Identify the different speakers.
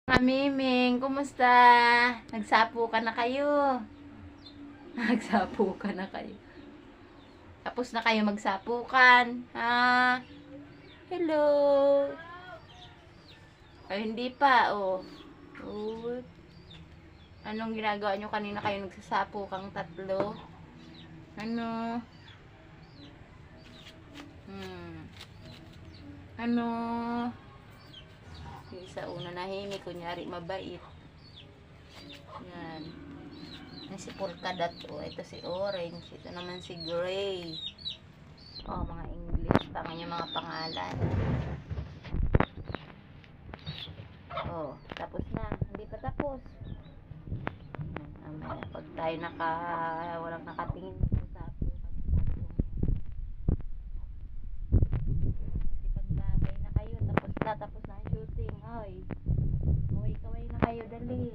Speaker 1: Mamiming, kumusta? Nagsapo ka na kayo? Nagsapo ka na kayo? Tapos na kayo magsapukan? Ha? Hello? Ay, hindi pa, oh. Oh. Anong ginagawa nyo kanina kayo nagsasapukang tatlo? Ano? Ano? Yung isa una nahimik, kunyari mabait. Yan. Yan si Polkadot, oh. Ito si Orange. Ito naman si Gray. Oh, mga English. Tama yung mga pangalan. Oh, tapos na. Hindi pa tapos. Pag tayo walang nakatingin sa pagbabay na kayo, tapos na ang shooting. Hoy, kaway-kaway na kayo, dali.